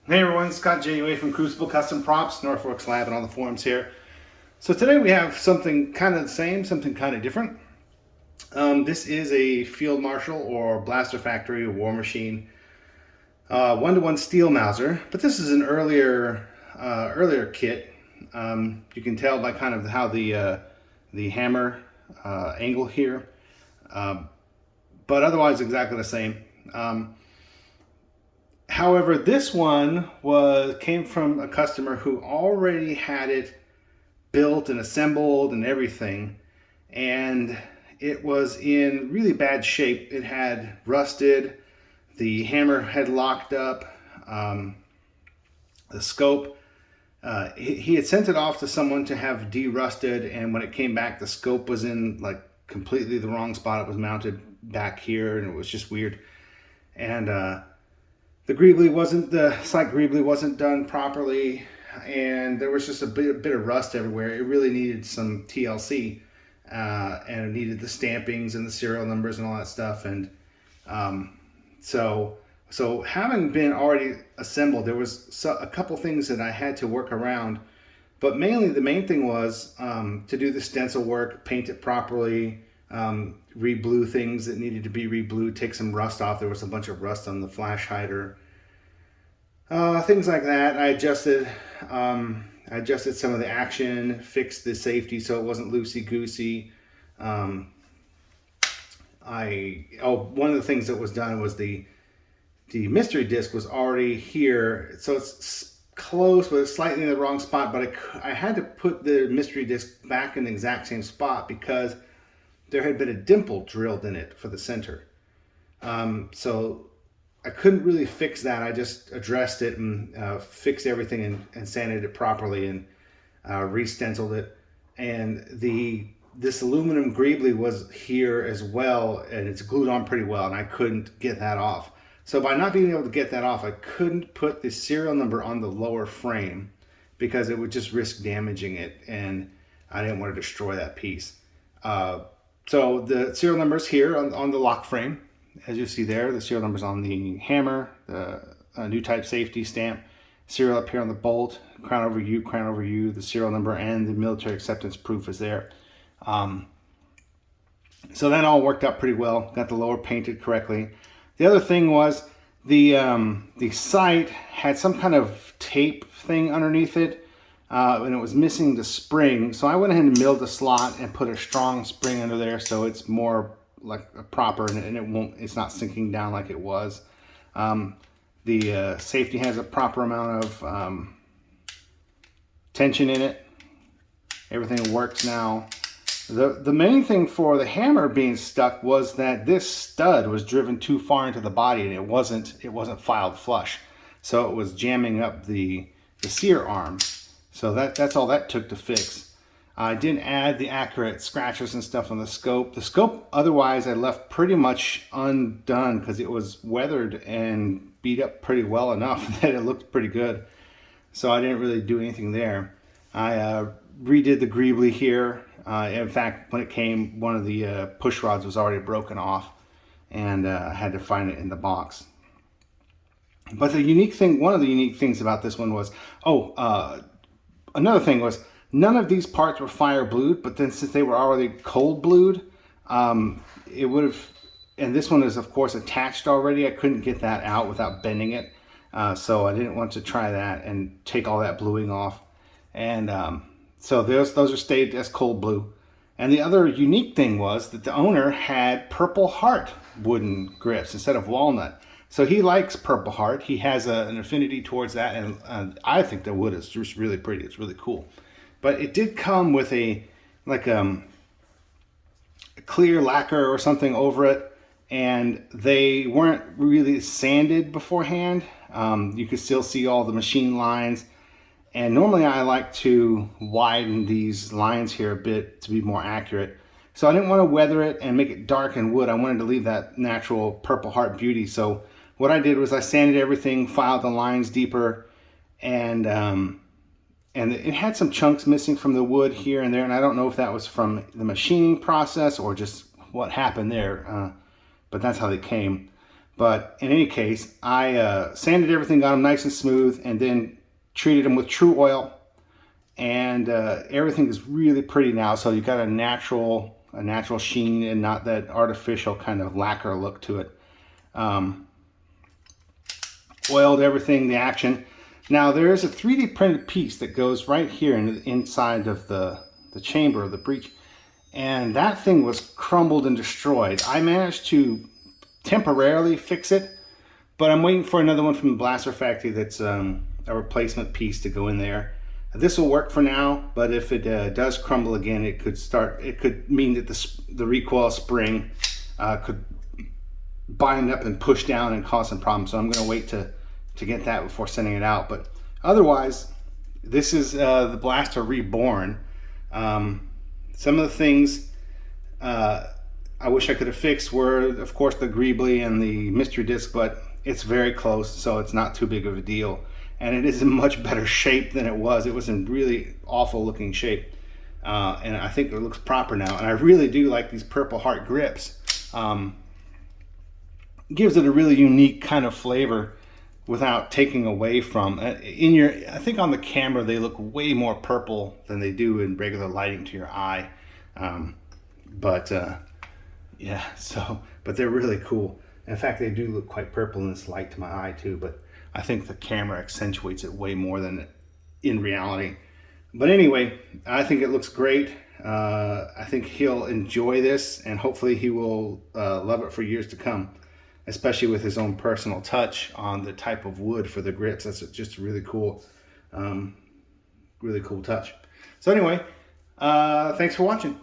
Hey everyone, Scott J. from Crucible Custom Props, Northworks Lab, and all the forums here. So today we have something kind of the same, something kind of different. This is a Field Marshal or Blaster Factory War Machine one-to-one steel Mauser, but this is an earlier kit. You can tell by kind of how the hammer angle here, but otherwise exactly the same. However, this one came from a customer who already had it built and assembled and everything, and it was in really bad shape. It had rusted, the hammer had locked up, the scope. He had sent it off to someone to have de-rusted, and when it came back, the scope was in like completely the wrong spot. It was mounted back here, and it was just weird. And the sight greebly wasn't done properly, and there was just a bit of rust everywhere. It really needed some TLC, and it needed the stampings and the serial numbers and all that stuff. And so having been already assembled, there was a couple things that I had to work around, but mainly the main thing was to do the stencil work, paint it properly, re-blue things that needed to be re-blued, take some rust off. There was a bunch of rust on the flash hider, things like that. I adjusted some of the action, fixed the safety so it wasn't loosey-goosey. One of the things that was done was the mystery disc was already here, so it's close, but it's slightly in the wrong spot. But I had to put the mystery disc back in the exact same spot because there had been a dimple drilled in it for the center. So I couldn't really fix that. I just addressed it and fixed everything and sanded it properly and re-stenciled it. And this aluminum greebly was here as well, and it's glued on pretty well, and I couldn't get that off. So by not being able to get that off, I couldn't put the serial number on the lower frame because it would just risk damaging it, and I didn't want to destroy that piece. So the serial number is here on the lock frame. As you see there, the serial number's on the hammer, the new type safety stamp, serial up here on the bolt, crown over U, the serial number, and the military acceptance proof is there. So that all worked out pretty well. Got the lower painted correctly. The other thing was the sight had some kind of tape thing underneath it, and it was missing the spring. So I went ahead and milled the slot and put a strong spring under there, so it's more like a proper, and it's not sinking down like it was. The safety has a proper amount of tension in it. Everything works now. The main thing for the hammer being stuck was that this stud was driven too far into the body, and it wasn't filed flush, so it was jamming up the sear arm. So that's all that took to fix. I didn't add the accurate scratches and stuff on the scope. The scope, otherwise, I left pretty much undone because it was weathered and beat up pretty well enough that it looked pretty good. So I didn't really do anything there. I redid the greebly here. In fact, when it came, one of the push rods was already broken off, and I had to find it in the box. But one of the unique things about this one was, another thing was, none of these parts were fire blued, but then since they were already cold blued, it would have, and this one is of course attached already, I couldn't get that out without bending it. So I didn't want to try that and take all that bluing off. And so those are stayed as cold blue. And the other unique thing was that the owner had Purple Heart wooden grips instead of walnut. So he likes Purple Heart. He has an affinity towards that, and I think the wood is just really pretty. It's really cool. But it did come with a clear lacquer or something over it, and they weren't really sanded beforehand. You could still see all the machine lines. And normally I like to widen these lines here a bit to be more accurate. So I didn't want to weather it and make it dark in wood. I wanted to leave that natural Purple Heart beauty. So what I did was I sanded everything, filed the lines deeper, and it had some chunks missing from the wood here and there. And I don't know if that was from the machining process or just what happened there, but that's how they came. But in any case, I sanded everything, got them nice and smooth, and then treated them with True Oil. And everything is really pretty now. So you got a natural sheen and not that artificial kind of lacquer look to it. Oiled everything, the action. Now there is a 3D printed piece that goes right here in the inside of the chamber of the breech, and that thing was crumbled and destroyed. I managed to temporarily fix it, but I'm waiting for another one from the blaster factory that's a replacement piece to go in there. This will work for now, but if it does crumble again, it could mean that the recoil spring could bind up and push down and cause some problems. So I'm going to wait to get that before sending it out. But otherwise, this is the Blaster Reborn. Some of the things I wish I could have fixed were, of course, the greebly and the mystery disc, but it's very close, so it's not too big of a deal. And it is in much better shape than it was. It was in really awful looking shape. And I think it looks proper now. And I really do like these Purple Heart grips. Gives it a really unique kind of flavor without taking away from. I think on the camera they look way more purple than they do in regular lighting to your eye. Yeah, but they're really cool. In fact, they do look quite purple in this light to my eye too, but I think the camera accentuates it way more than in reality. But anyway, I think it looks great. I think he'll enjoy this, and hopefully he will love it for years to come, especially with his own personal touch on the type of wood for the grips. That's just really cool touch. So anyway, thanks for watching.